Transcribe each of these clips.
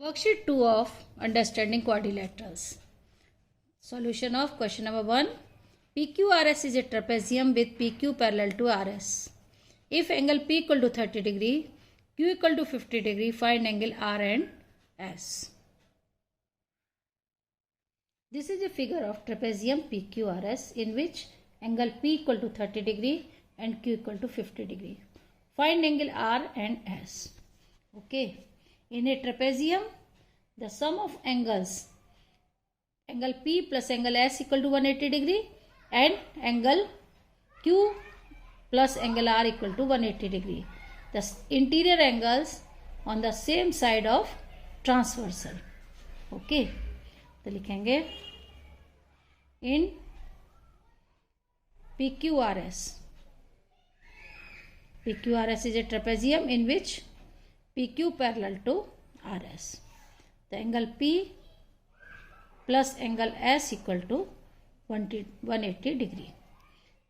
Worksheet 2 of Understanding Quadrilaterals. Solution of question number 1. PQRS is a trapezium with PQ parallel to RS. If angle P equal to 30 degree, Q equal to 50 degree, find angle R and S. This is a figure of trapezium PQRS in which angle P equal to 30 degree and Q equal to 50 degree. Find angle R and S. Okay. In a trapezium, the sum of angles, angle P plus angle S equal to 180 degree and angle Q plus angle R equal to 180 degree. The interior angles on the same side of transversal. Okay. तो लिखेंगे in PQRS. PQRS is a trapezium in which PQ parallel to RS. The angle P plus angle S equal to 180 degree.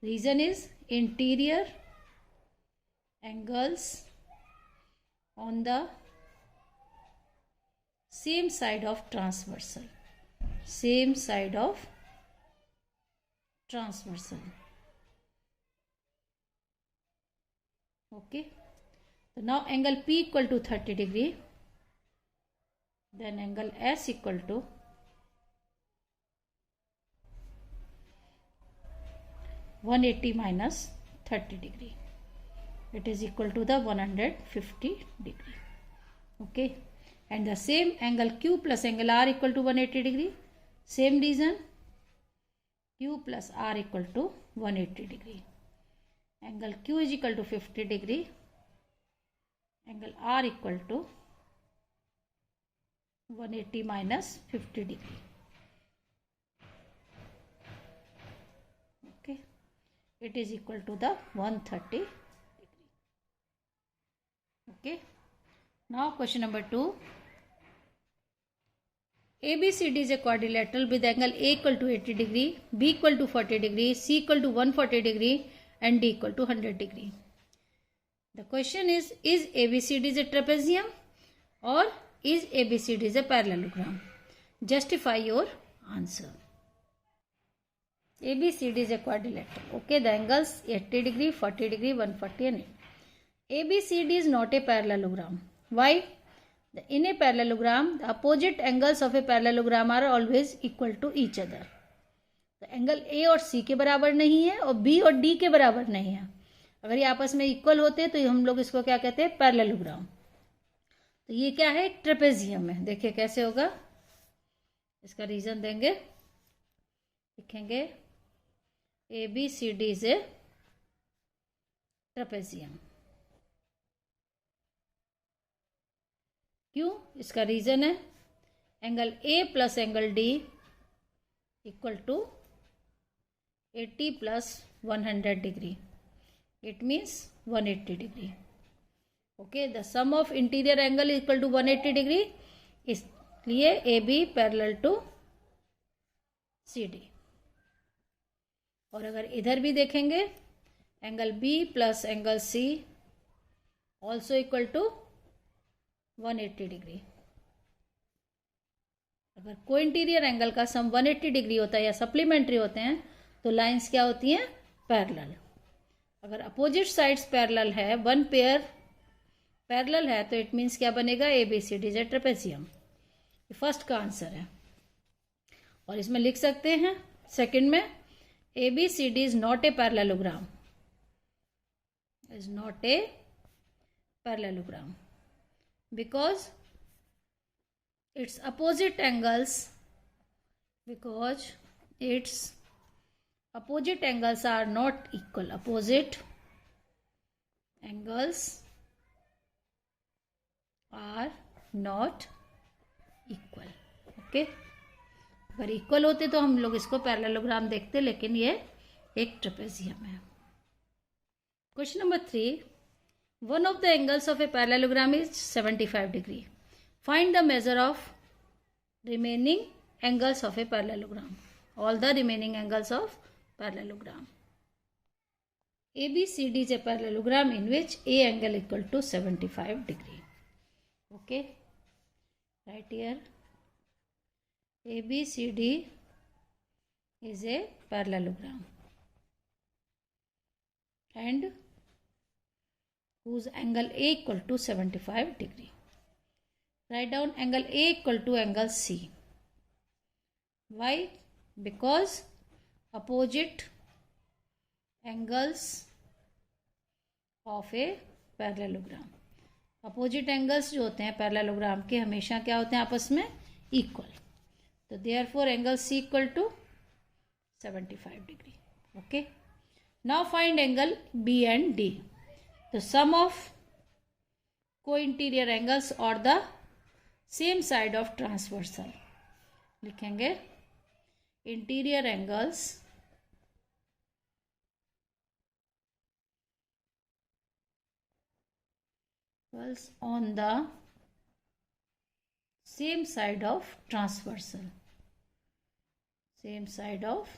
Reason is interior angles on the same side of transversal. Same side of transversal. Okay. So now angle P equal to 30 degree, then angle S equal to 180 minus 30 degree. It is equal to the 150 degree. Okay. And the same angle Q plus angle R equal to 180 degree. Same reason. Q plus R equal to 180 degree. Angle Q is equal to 50 degree. Angle R equal to 180 minus 50 degree. Okay. It is equal to the 130 degree. Okay. Now question number 2. ABCD is a quadrilateral with angle A equal to 80 degree, B equal to 40 degree, C equal to 140 degree and D equal to 100 degree. The question is ABCD a trapezium or is ABCD a parallelogram? Justify your answer. ABCD is a quadrilateral. Okay, the angles 80 degree, 40 degree, 140 and 8. ABCD is not a parallelogram. Why? In a parallelogram, the opposite angles of a parallelogram are always equal to each other. The angle A और C के बराबर नहीं है और B और D के बराबर नहीं है. अगर ये आपस में इक्वल होते तो हम लोग इसको क्या कहते हैं? पैरेललोग्राम. तो ये क्या है? एक ट्रेपेजियम है. देखिए कैसे होगा. इसका रीजन देंगे. लिखेंगे ABCD इज ए ट्रेपेजियम. क्यों? इसका रीजन है angle A plus angle D equal to 80 plus 100 degree. It means 180 degree. Okay, the sum of interior angle is equal to 180 degree. इसलिए AB parallel to CD. और अगर इधर भी देखेंगे angle B plus angle C also equal to 180 degree. अगर को interior angle का sum 180 degree होता है या सप्लीमेंट्री होते हैं तो लाइंस क्या होती हैं? पैरेलल. अगर अपोजिट साइड्स पैरेलल है, वन पेयर पैरेलल है तो इट मीन्स क्या बनेगा? ABCD is a trapezium. First का आंसर है. और इसमें लिख सकते हैं सेकंड में ABCD is not a parallelogram. Is not a parallelogram because its opposite angles are not equal. Opposite angles are not equal. Okay, अगर इक्वल होते तो हम लोग इसको पैरेललोग्राम देखते, लेकिन ये एक ट्रेपेजियम है. Question number 3. One of the angles of a parallelogram is 75 degree. Find the measure of remaining angles of a parallelogram. All the remaining angles of parallelogram. ABCD is a parallelogram in which A angle equal to 75 degree. Okay. Right here, ABCD is a parallelogram and whose angle A equal to 75 degree. Write down angle A equal to angle C. Why? Because opposite angles of a parallelogram. Opposite angles जो होते हैं parallelogram के हमेशा क्या होते हैं आपस में इक्वल. तो therefore angle C equal to 75 degree. Okay. Now find angle B and D. The sum of co-interior angles are the same side of transversal. लिखेंगे interior angles on the same side of transversal. Same side of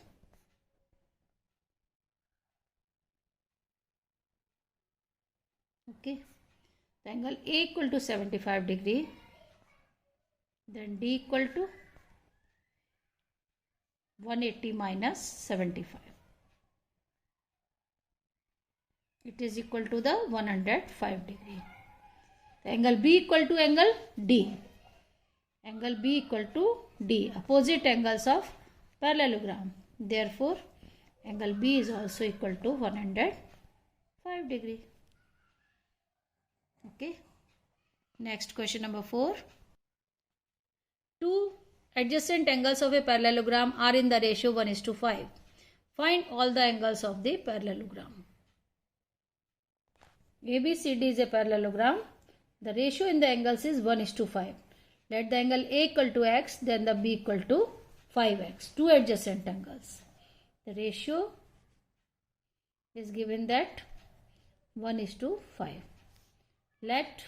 okay. The angle A equal to 75 degree. Then D equal to 180 minus 75. It is equal to the 105 degree. The angle B equal to angle D. Angle B equal to D. Opposite angles of parallelogram. Therefore, angle B is also equal to 105 degree. Okay. Next question number 4. Two adjacent angles of a parallelogram are in the ratio 1:5. Find all the angles of the parallelogram. ABCD is a parallelogram. The ratio in the angles is 1:5. Let the angle A equal to x, then the B equal to 5x. Two adjacent angles. The ratio is given that 1:5. Let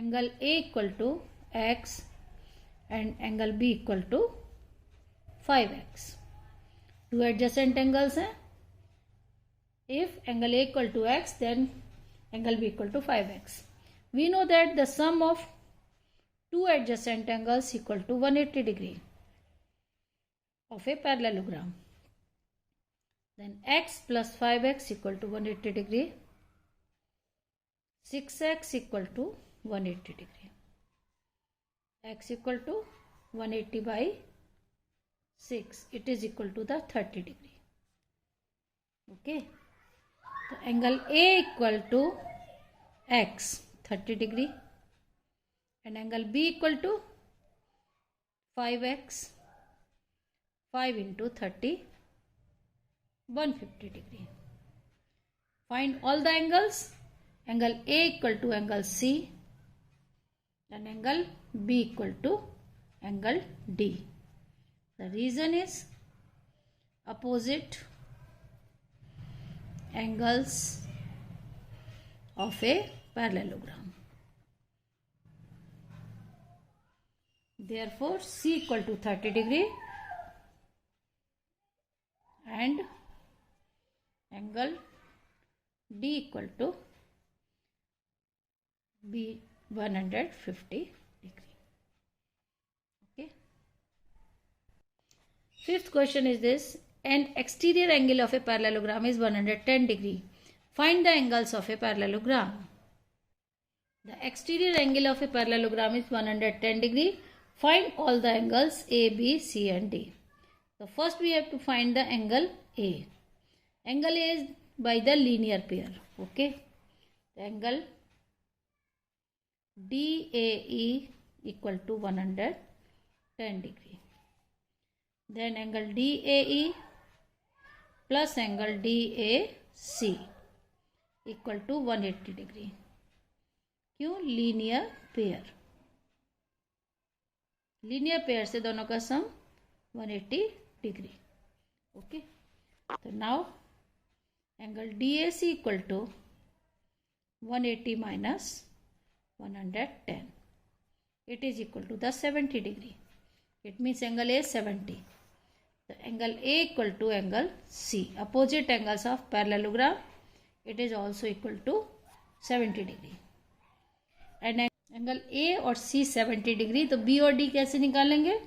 angle A equal to x and angle B equal to 5x. Two adjacent angles हैं. If angle A equal to x, then angle B equal to 5x. We know that the sum of two adjacent angles equal to 180 degree of a parallelogram. Then x plus 5x equal to 180 degree. 6x equal to 180 degree. X equal to 180 by 6. It is equal to the 30 degree. Okay. So angle A equal to x 30 degree and angle B equal to 5x 5 into 30 150 degree. Find all the angles. Angle A equal to angle C and angle B equal to angle D. The reason is opposite angles of a parallelogram. Therefore, C equal to 30 degree and angle D equal to B 150 degree. Okay. Fifth question is this. An exterior angle of a parallelogram is 110 degree. Find the angles of a parallelogram. The exterior angle of a parallelogram is 110 degree. Find all the angles A, B, C and D. So first we have to find the angle A. Angle A is by the linear pair. Okay. The angle DAE equal to 110 degree. Then angle DAE plus angle DAC equal to 180 degree. क्यों? Linear pair. Linear pair से दोनों का sum 180 degree. Okay. तो now angle DAC equal to 180 minus 110. It is equal to the 70 degree. It means angle A is 70. The angle A equal to angle C. Opposite angles of parallelogram. It is also equal to 70 degree. Angle A और C 70 degree, तो B और D कैसे निकालेंगे?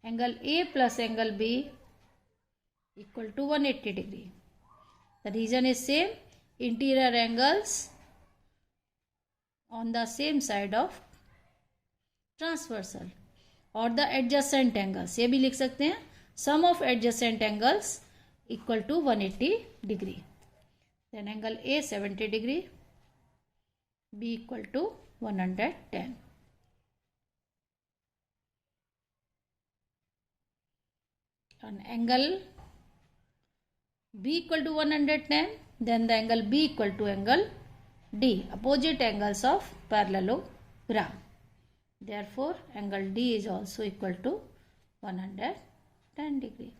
Angle A plus angle B equal to 180 degree. The reason is same, interior angles on the same side of transversal. और the adjacent angles, ये भी लिख सकते हैं, sum of adjacent angles equal to 180 degree. Then angle A 70 degree, B equal to 110. And angle B equal to 110, then the angle B equal to angle D, opposite angles of parallelogram. Therefore, angle D is also equal to 110 degree.